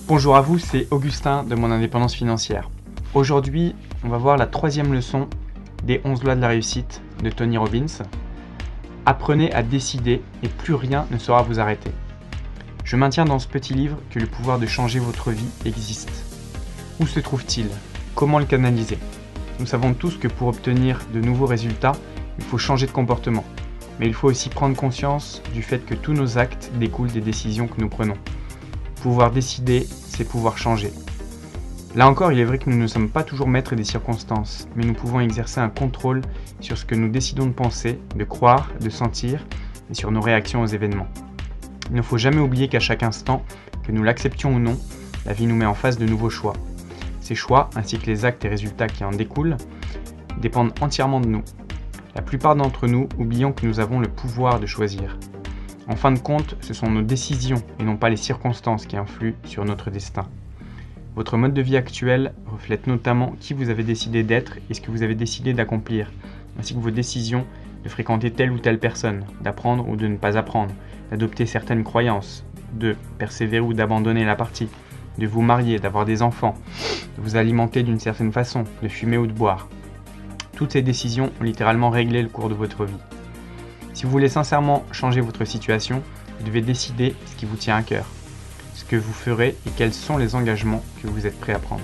Bonjour à vous, c'est Augustin de Mon Indépendance Financière. Aujourd'hui, on va voir la troisième leçon des 11 lois de la réussite de Tony Robbins. Apprenez à décider et plus rien ne saura vous arrêter. Je maintiens dans ce petit livre que le pouvoir de changer votre vie existe. Où se trouve-t-il? Comment le canaliser? Nous savons tous que pour obtenir de nouveaux résultats, il faut changer de comportement. Mais il faut aussi prendre conscience du fait que tous nos actes découlent des décisions que nous prenons. Pouvoir décider, c'est pouvoir changer. Là encore, il est vrai que nous ne sommes pas toujours maîtres des circonstances, mais nous pouvons exercer un contrôle sur ce que nous décidons de penser, de croire, de sentir, et sur nos réactions aux événements. Il ne faut jamais oublier qu'à chaque instant, que nous l'acceptions ou non, la vie nous met en face de nouveaux choix. Ces choix, ainsi que les actes et résultats qui en découlent, dépendent entièrement de nous. La plupart d'entre nous oublions que nous avons le pouvoir de choisir. En fin de compte, ce sont nos décisions et non pas les circonstances qui influent sur notre destin. Votre mode de vie actuel reflète notamment qui vous avez décidé d'être et ce que vous avez décidé d'accomplir, ainsi que vos décisions de fréquenter telle ou telle personne, d'apprendre ou de ne pas apprendre, d'adopter certaines croyances, de persévérer ou d'abandonner la partie, de vous marier, d'avoir des enfants, de vous alimenter d'une certaine façon, de fumer ou de boire. Toutes ces décisions ont littéralement réglé le cours de votre vie. Si vous voulez sincèrement changer votre situation, vous devez décider ce qui vous tient à cœur, ce que vous ferez et quels sont les engagements que vous êtes prêt à prendre.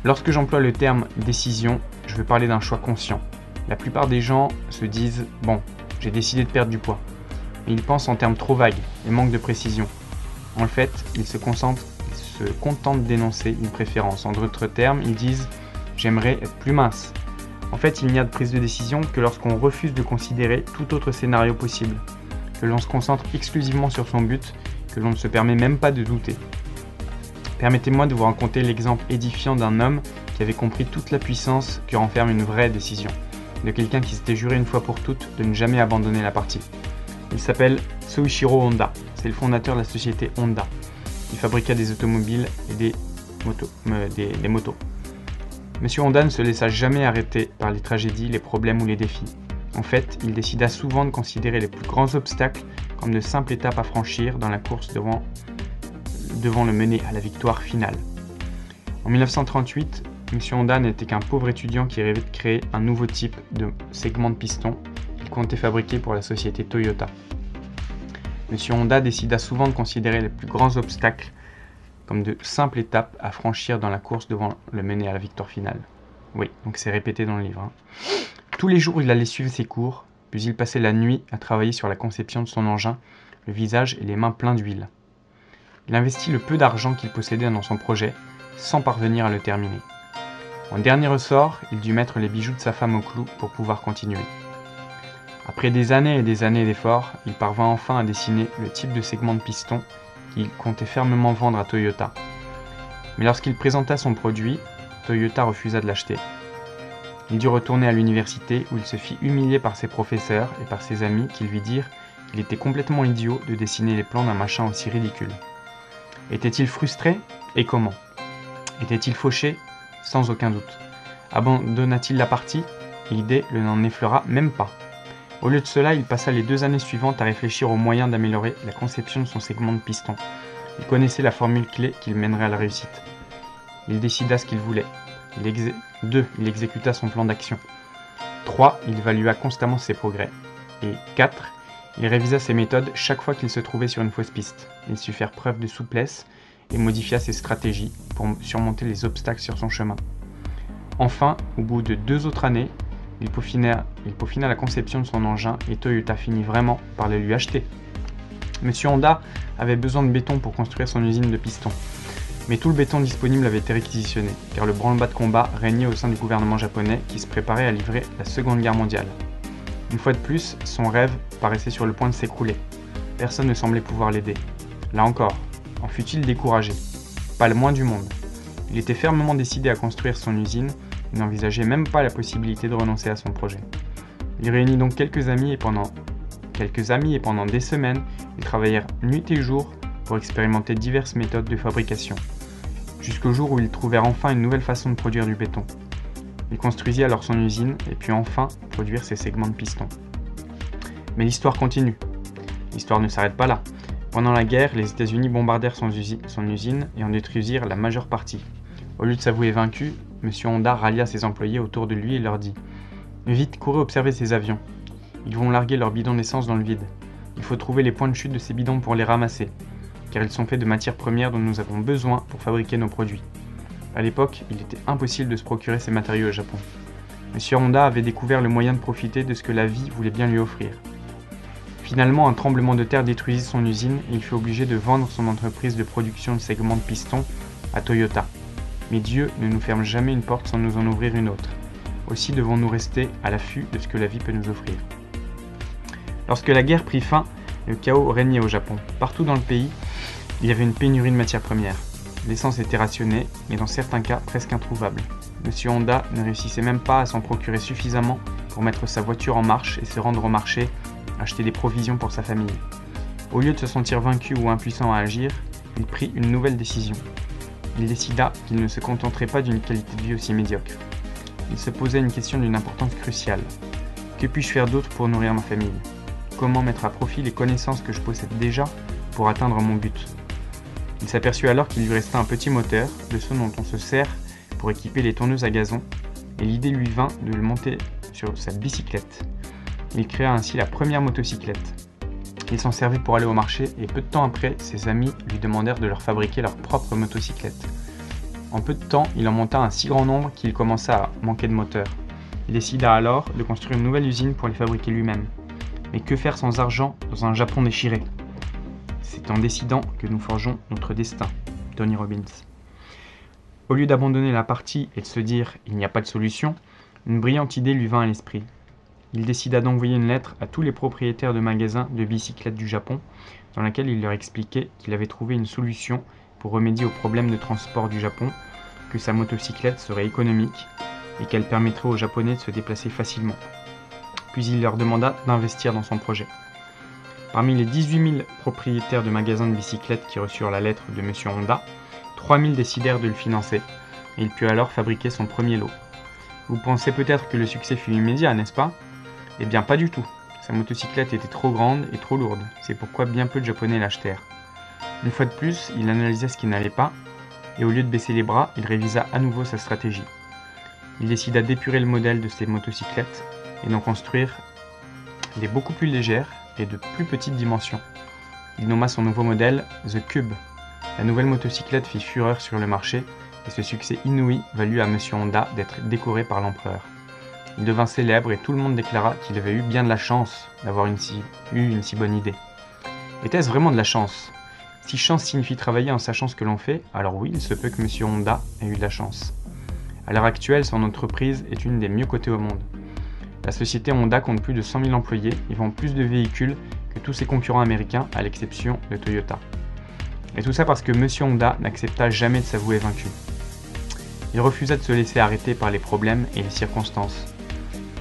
Lorsque j'emploie le terme décision, je veux parler d'un choix conscient. La plupart des gens se disent « bon, j'ai décidé de perdre du poids », mais ils pensent en termes trop vagues et manquent de précision. En fait, ils se contentent d'énoncer une préférence. En d'autres termes, ils disent « j'aimerais être plus mince ». En fait, il n'y a de prise de décision que lorsqu'on refuse de considérer tout autre scénario possible, que l'on se concentre exclusivement sur son but, que l'on ne se permet même pas de douter. Permettez-moi de vous raconter l'exemple édifiant d'un homme qui avait compris toute la puissance que renferme une vraie décision, de quelqu'un qui s'était juré une fois pour toutes de ne jamais abandonner la partie. Il s'appelle Soichiro Honda, c'est le fondateur de la société Honda, qui fabriqua des automobiles et des motos. Monsieur Honda ne se laissa jamais arrêter par les tragédies, les problèmes ou les défis. En fait, il décida souvent de considérer les plus grands obstacles comme de simples étapes à franchir dans la course devant le mener à la victoire finale. En 1938, Monsieur Honda n'était qu'un pauvre étudiant qui rêvait de créer un nouveau type de segment de piston qu'il comptait fabriquer pour la société Toyota. Monsieur Honda décida souvent de considérer les plus grands obstacles comme de simples étapes à franchir dans la course devant le mener à la victoire finale. Oui, donc c'est répété dans le livre. Tous les jours, il allait suivre ses cours, puis il passait la nuit à travailler sur la conception de son engin, le visage et les mains pleins d'huile. Il investit le peu d'argent qu'il possédait dans son projet, sans parvenir à le terminer. En dernier ressort, il dut mettre les bijoux de sa femme au clou pour pouvoir continuer. Après des années et des années d'efforts, il parvint enfin à dessiner le type de segment de piston qu'il comptait fermement vendre à Toyota. Mais lorsqu'il présenta son produit, Toyota refusa de l'acheter. Il dut retourner à l'université où il se fit humilier par ses professeurs et par ses amis qui lui dirent qu'il était complètement idiot de dessiner les plans d'un machin aussi ridicule. Était-il frustré? Et comment? Était-il fauché? Sans aucun doute. Abandonna-t-il la partie? L'idée ne n'en effleura même pas. Au lieu de cela, il passa les 2 années suivantes à réfléchir aux moyens d'améliorer la conception de son segment de piston. Il connaissait la formule clé qui le mènerait à la réussite. Il décida ce qu'il voulait. 2. Il exécuta son plan d'action. 3. Il évalua constamment ses progrès. Et 4. Il révisa ses méthodes chaque fois qu'il se trouvait sur une fausse piste. Il sut faire preuve de souplesse et modifia ses stratégies pour surmonter les obstacles sur son chemin. Enfin, au bout de 2 autres années, il peaufina la conception de son engin et Toyota finit vraiment par le lui acheter. Monsieur Honda avait besoin de béton pour construire son usine de pistons. Mais tout le béton disponible avait été réquisitionné, car le branle-bas de combat régnait au sein du gouvernement japonais qui se préparait à livrer la Seconde Guerre mondiale. Une fois de plus, son rêve paraissait sur le point de s'écrouler. Personne ne semblait pouvoir l'aider. Là encore, en fut-il découragé? Pas le moins du monde. Il était fermement décidé à construire son usine et n'envisageait même pas la possibilité de renoncer à son projet. Il réunit donc quelques amis et pendant des semaines, ils travaillèrent nuit et jour pour expérimenter diverses méthodes de fabrication, jusqu'au jour où ils trouvèrent enfin une nouvelle façon de produire du béton. Il construisit alors son usine et put enfin produire ses segments de piston. Mais l'histoire continue. L'histoire ne s'arrête pas là. Pendant la guerre, les États-Unis bombardèrent son usine et en détruisirent la majeure partie. Au lieu de s'avouer vaincu, M. Honda rallia ses employés autour de lui et leur dit « Vite, courez observer ces avions. Ils vont larguer leurs bidons d'essence dans le vide. Il faut trouver les points de chute de ces bidons pour les ramasser, car ils sont faits de matières premières dont nous avons besoin pour fabriquer nos produits. » À l'époque, il était impossible de se procurer ces matériaux au Japon. M. Honda avait découvert le moyen de profiter de ce que la vie voulait bien lui offrir. Finalement, un tremblement de terre détruisit son usine et il fut obligé de vendre son entreprise de production de segments de pistons à Toyota. Mais Dieu ne nous ferme jamais une porte sans nous en ouvrir une autre. Aussi devons-nous rester à l'affût de ce que la vie peut nous offrir. Lorsque la guerre prit fin, le chaos régnait au Japon. Partout dans le pays, il y avait une pénurie de matières premières. L'essence était rationnée, mais dans certains cas presque introuvable. M. Honda ne réussissait même pas à s'en procurer suffisamment pour mettre sa voiture en marche et se rendre au marché, acheter des provisions pour sa famille. Au lieu de se sentir vaincu ou impuissant à agir, il prit une nouvelle décision. Il décida qu'il ne se contenterait pas d'une qualité de vie aussi médiocre. Il se posait une question d'une importance cruciale. Que puis-je faire d'autre pour nourrir ma famille ? Comment mettre à profit les connaissances que je possède déjà pour atteindre mon but ? Il s'aperçut alors qu'il lui restait un petit moteur, de ceux dont on se sert pour équiper les tourneuses à gazon, et l'idée lui vint de le monter sur sa bicyclette. Il créa ainsi la première motocyclette. Il s'en servait pour aller au marché et peu de temps après, ses amis lui demandèrent de leur fabriquer leur propre motocyclette. En peu de temps, il en monta un si grand nombre qu'il commença à manquer de moteur. Il décida alors de construire une nouvelle usine pour les fabriquer lui-même. Mais que faire sans argent dans un Japon déchiré ? C'est en décidant que nous forgeons notre destin. Tony Robbins. Au lieu d'abandonner la partie et de se dire « il n'y a pas de solution », une brillante idée lui vint à l'esprit. Il décida d'envoyer une lettre à tous les propriétaires de magasins de bicyclettes du Japon, dans laquelle il leur expliquait qu'il avait trouvé une solution pour remédier aux problèmes de transport du Japon, que sa motocyclette serait économique et qu'elle permettrait aux Japonais de se déplacer facilement. Puis il leur demanda d'investir dans son projet. Parmi les 18 000 propriétaires de magasins de bicyclettes qui reçurent la lettre de M. Honda, 3 000 décidèrent de le financer, et il put alors fabriquer son premier lot. Vous pensez peut-être que le succès fut immédiat, n'est-ce pas ? Eh bien pas du tout. Sa motocyclette était trop grande et trop lourde, c'est pourquoi bien peu de Japonais l'achetèrent. Une fois de plus, il analysa ce qui n'allait pas, et au lieu de baisser les bras, il révisa à nouveau sa stratégie. Il décida d'épurer le modèle de ses motocyclettes, et d'en construire des beaucoup plus légères et de plus petites dimensions. Il nomma son nouveau modèle The Cube. La nouvelle motocyclette fit fureur sur le marché et ce succès inouï valut à M. Honda d'être décoré par l'empereur. Il devint célèbre et tout le monde déclara qu'il avait eu bien de la chance d'avoir eu une si bonne idée. Était-ce vraiment de la chance ? Si chance signifie travailler en sachant ce que l'on fait, alors oui, il se peut que M. Honda ait eu de la chance. À l'heure actuelle, son entreprise est une des mieux cotées au monde. La société Honda compte plus de 100 000 employés et vend plus de véhicules que tous ses concurrents américains, à l'exception de Toyota. Et tout ça parce que M. Honda n'accepta jamais de s'avouer vaincu. Il refusa de se laisser arrêter par les problèmes et les circonstances.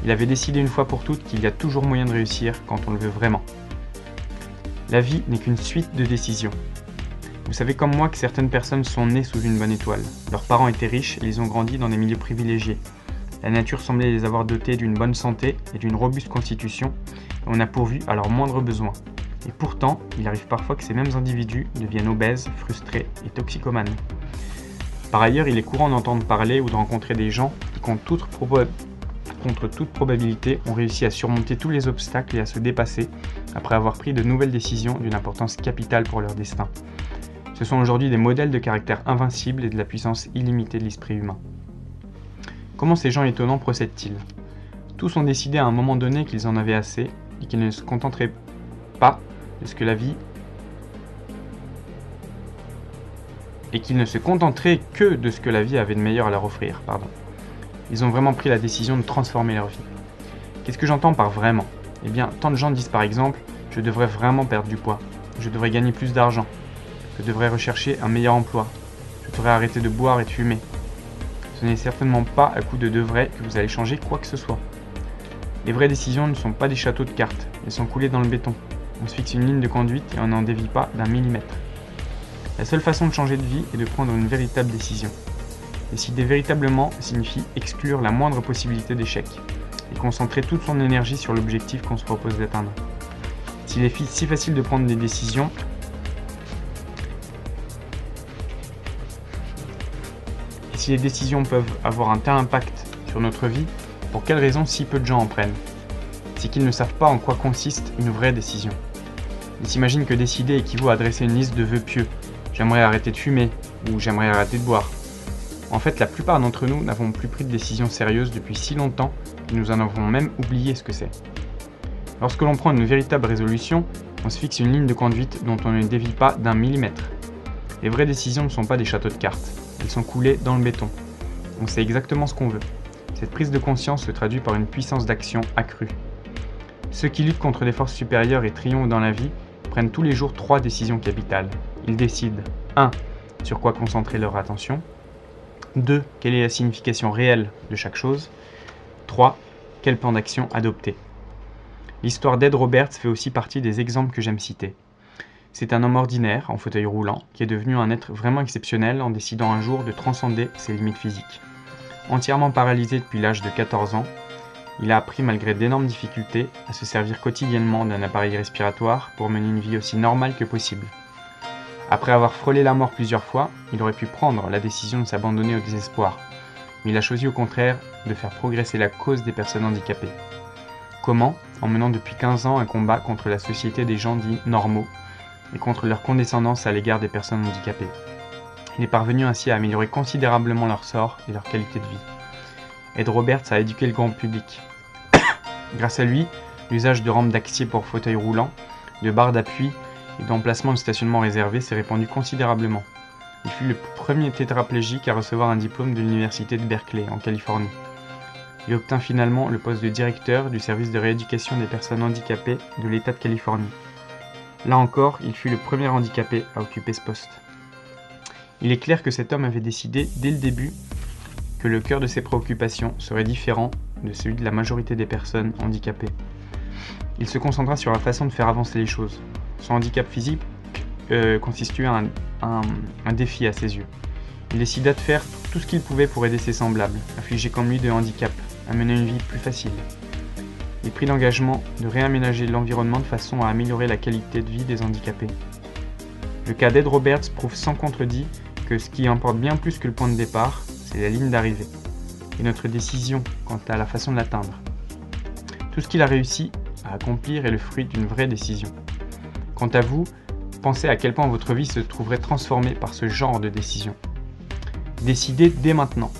Il avait décidé une fois pour toutes qu'il y a toujours moyen de réussir quand on le veut vraiment. La vie n'est qu'une suite de décisions. Vous savez comme moi que certaines personnes sont nées sous une bonne étoile. Leurs parents étaient riches et ils ont grandi dans des milieux privilégiés. La nature semblait les avoir dotés d'une bonne santé et d'une robuste constitution, et on a pourvu à leurs moindres besoins. Et pourtant, il arrive parfois que ces mêmes individus deviennent obèses, frustrés et toxicomanes. Par ailleurs, il est courant d'entendre parler ou de rencontrer des gens qui, contre toute probabilité, ont réussi à surmonter tous les obstacles et à se dépasser après avoir pris de nouvelles décisions d'une importance capitale pour leur destin. Ce sont aujourd'hui des modèles de caractère invincible et de la puissance illimitée de l'esprit humain. Comment ces gens étonnants procèdent-ils ? Tous ont décidé à un moment donné qu'ils en avaient assez et qu'ils ne se contenteraient pas de ce que la vie et qu'ils ne se contenteraient que de ce que la vie avait de meilleur à leur offrir. Ils ont vraiment pris la décision de transformer leur vie. Qu'est-ce que j'entends par vraiment ? Eh bien, tant de gens disent par exemple « je devrais vraiment perdre du poids, je devrais gagner plus d'argent, je devrais rechercher un meilleur emploi, je devrais arrêter de boire et de fumer ». Ce n'est certainement pas à coup de devrait que vous allez changer quoi que ce soit. Les vraies décisions ne sont pas des châteaux de cartes, elles sont coulées dans le béton. On se fixe une ligne de conduite et on n'en dévie pas d'un millimètre. La seule façon de changer de vie est de prendre une véritable décision. Décider véritablement signifie exclure la moindre possibilité d'échec et concentrer toute son énergie sur l'objectif qu'on se propose d'atteindre. S'il est si facile de prendre des décisions, si les décisions peuvent avoir un tel impact sur notre vie, pour quelle raison si peu de gens en prennent? C'est qu'ils ne savent pas en quoi consiste une vraie décision. Ils s'imaginent que décider équivaut à dresser une liste de vœux pieux. J'aimerais arrêter de fumer, ou j'aimerais arrêter de boire. En fait, la plupart d'entre nous n'avons plus pris de décision sérieuse depuis si longtemps que nous en avons même oublié ce que c'est. Lorsque l'on prend une véritable résolution, on se fixe une ligne de conduite dont on ne dévie pas d'un millimètre. Les vraies décisions ne sont pas des châteaux de cartes, elles sont coulées dans le béton. On sait exactement ce qu'on veut. Cette prise de conscience se traduit par une puissance d'action accrue. Ceux qui luttent contre des forces supérieures et triomphent dans la vie prennent tous les jours 3 décisions capitales. Ils décident 1. Sur quoi concentrer leur attention. 2. Quelle est la signification réelle de chaque chose. 3. Quel plan d'action adopter. L'histoire d'Ed Roberts fait aussi partie des exemples que j'aime citer. C'est un homme ordinaire, en fauteuil roulant, qui est devenu un être vraiment exceptionnel en décidant un jour de transcender ses limites physiques. Entièrement paralysé depuis l'âge de 14 ans, il a appris malgré d'énormes difficultés à se servir quotidiennement d'un appareil respiratoire pour mener une vie aussi normale que possible. Après avoir frôlé la mort plusieurs fois, il aurait pu prendre la décision de s'abandonner au désespoir, mais il a choisi au contraire de faire progresser la cause des personnes handicapées. Comment? En menant depuis 15 ans un combat contre la société des gens dits normaux et contre leur condescendance à l'égard des personnes handicapées. Il est parvenu ainsi à améliorer considérablement leur sort et leur qualité de vie. Ed Roberts a éduqué le grand public. Grâce à lui, l'usage de rampes d'acier pour fauteuil roulant, de barres d'appui et d'emplacements de stationnement réservés s'est répandu considérablement. Il fut le premier tétraplégique à recevoir un diplôme de l'université de Berkeley, en Californie. Il obtint finalement le poste de directeur du service de rééducation des personnes handicapées de l'État de Californie. Là encore, il fut le premier handicapé à occuper ce poste. Il est clair que cet homme avait décidé dès le début que le cœur de ses préoccupations serait différent de celui de la majorité des personnes handicapées. Il se concentra sur la façon de faire avancer les choses. Son handicap physique constituait un défi à ses yeux. Il décida de faire tout ce qu'il pouvait pour aider ses semblables, affligés comme lui de handicap, à mener une vie plus facile. Il prit l'engagement de réaménager l'environnement de façon à améliorer la qualité de vie des handicapés. Le cas d'Ed Roberts prouve sans contredit que ce qui importe bien plus que le point de départ, c'est la ligne d'arrivée, et notre décision quant à la façon de l'atteindre. Tout ce qu'il a réussi à accomplir est le fruit d'une vraie décision. Quant à vous, pensez à quel point votre vie se trouverait transformée par ce genre de décision. Décidez dès maintenant.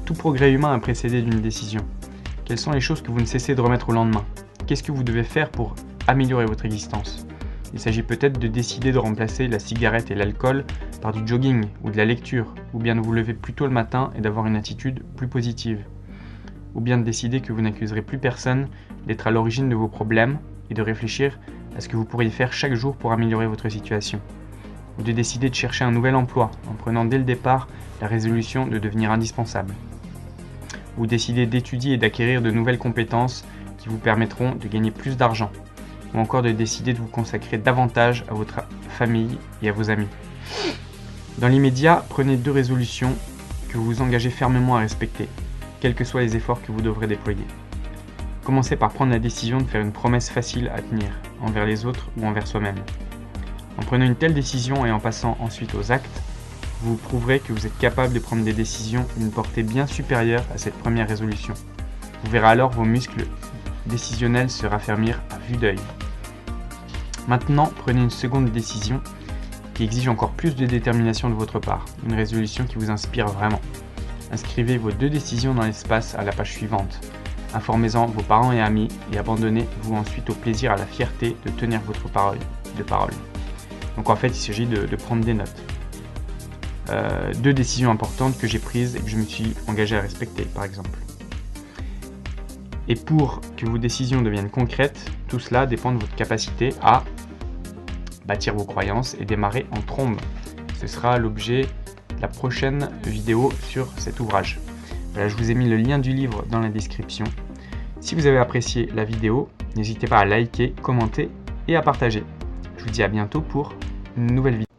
Tout progrès humain a précédé d'une décision. Quelles sont les choses que vous ne cessez de remettre au lendemain? Qu'est-ce que vous devez faire pour améliorer votre existence? Il s'agit peut-être de décider de remplacer la cigarette et l'alcool par du jogging ou de la lecture, ou bien de vous lever plus tôt le matin et d'avoir une attitude plus positive. Ou bien de décider que vous n'accuserez plus personne d'être à l'origine de vos problèmes et de réfléchir à ce que vous pourriez faire chaque jour pour améliorer votre situation. Ou de décider de chercher un nouvel emploi en prenant dès le départ la résolution de devenir indispensable. Ou décider d'étudier et d'acquérir de nouvelles compétences qui vous permettront de gagner plus d'argent. Ou encore de décider de vous consacrer davantage à votre famille et à vos amis. Dans l'immédiat, prenez 2 résolutions que vous vous engagez fermement à respecter, quels que soient les efforts que vous devrez déployer. Commencez par prendre la décision de faire une promesse facile à tenir, envers les autres ou envers soi-même. En prenant une telle décision et en passant ensuite aux actes, vous prouverez que vous êtes capable de prendre des décisions d'une portée bien supérieure à cette première résolution. Vous verrez alors vos muscles décisionnels se raffermir à vue d'œil. Maintenant, prenez une seconde décision qui exige encore plus de détermination de votre part, une résolution qui vous inspire vraiment. Inscrivez vos 2 décisions dans l'espace à la page suivante. Informez-en vos parents et amis et abandonnez-vous ensuite au plaisir, à la fierté de tenir votre parole. Donc en fait, il s'agit de prendre des notes. 2 décisions importantes que j'ai prises et que je me suis engagé à respecter, par exemple. Et pour que vos décisions deviennent concrètes, tout cela dépend de votre capacité à bâtir vos croyances et démarrer en trombe. Ce sera l'objet de la prochaine vidéo sur cet ouvrage. Voilà, je vous ai mis le lien du livre dans la description. Si vous avez apprécié la vidéo, n'hésitez pas à liker, commenter et à partager. Je vous dis à bientôt pour une nouvelle vidéo.